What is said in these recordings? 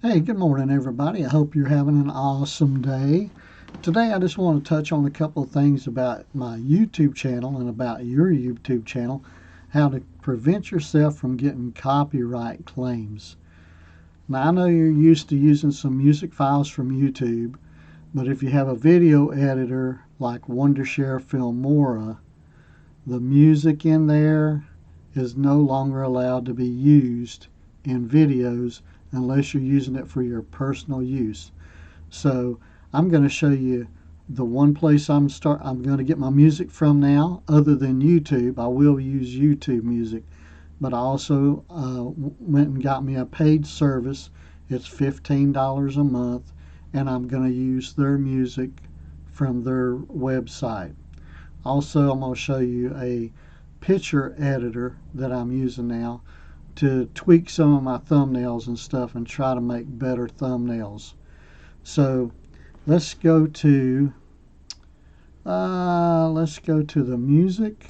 Hey, good morning everybody. I hope you're having an awesome day. Today I just want to touch on a couple of things about my YouTube channel and about your YouTube channel, how to prevent yourself from getting copyright claims. Now I know you're used to using some music files from YouTube, but if you have a video editor like Wondershare Filmora, the music in there is no longer allowed to be used in videos unless you're using it for your personal use. So I'm going to show you the one place I'm going to get my music from now, other than YouTube. I will use YouTube music, but I also went and got me a paid service. It's $15 a month, and I'm going to use their music from their website. Also, I'm going to show you a picture editor that I'm using now to tweak some of my thumbnails and stuff and try to make better thumbnails. So let's go to the music,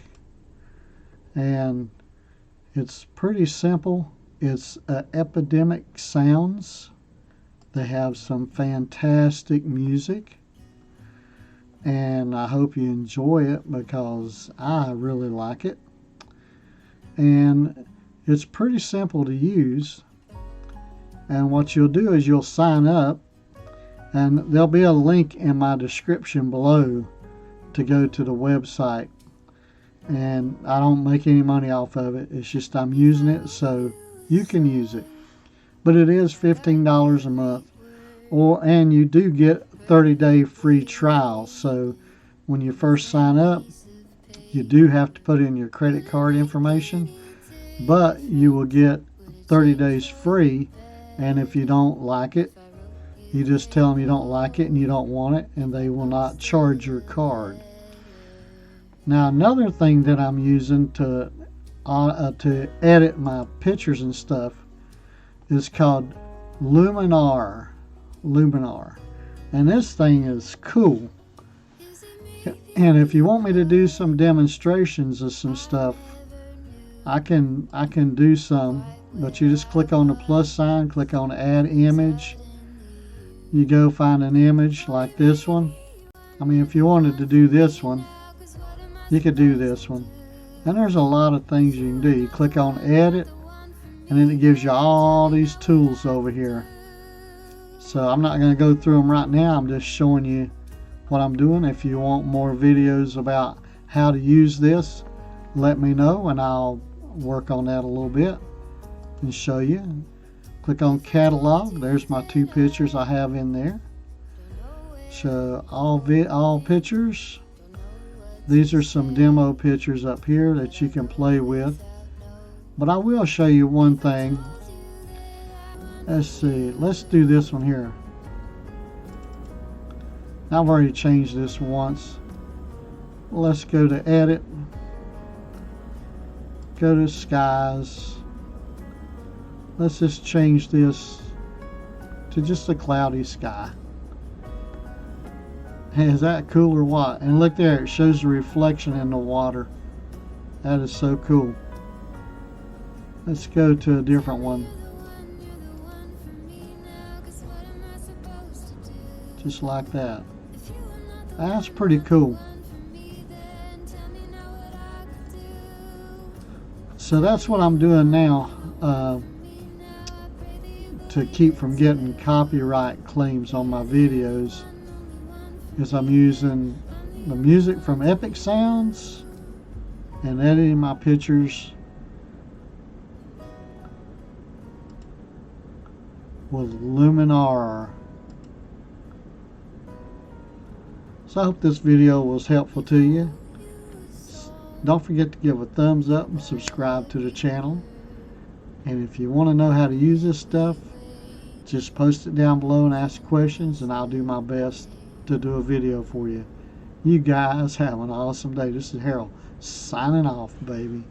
and it's pretty simple. It's Epidemic Sounds. They have some fantastic music, and I hope you enjoy it because I really like it. And it's pretty simple to use, and what you'll do is you'll sign up, and there'll be a link in my description below to go to the website. And I don't make any money off of it. It's just I'm using it so you can use it. But it is $15 a month, and you do get 30-day free trial. So when you first sign up, you do have to put in your credit card information, but you will get 30 days free. And if you don't like it, you just tell them you don't like it and you don't want it, and they will not charge your card. Now another thing that I'm using to edit my pictures and stuff is called Luminar. And this thing is cool. And if you want me to do some demonstrations of some stuff, I can do some, but you just click on the plus sign, click on add image. You go find an image like this one. I mean, if you wanted to do this one, you could do this one. And there's a lot of things you can do. You click on edit, and then it gives you all these tools over here. So I'm not going to go through them right now. I'm just showing you what I'm doing. If you want more videos about how to use this, let me know and I'll work on that a little bit and show you. Click on catalog. There's my 2 pictures I have in there. So all pictures. These are some demo pictures up here that you can play with. But I will show you one thing. Let's see. Let's do this one here. I've already changed this once. Let's go to edit. Go to skies. Let's just change this to just a cloudy sky. Hey, is that cool or what? And look there, it shows the reflection in the water. That is so cool. Let's go to a different one. Just like that. That's pretty cool. So that's what I'm doing now to keep from getting copyright claims on my videos, is I'm using the music from Epic Sounds and editing my pictures with Luminar. So I hope this video was helpful to you. Don't forget to give a thumbs up and subscribe to the channel. And if you want to know how to use this stuff, just post it down below and ask questions, and I'll do my best to do a video for you. You guys have an awesome day. This is Harold signing off, baby.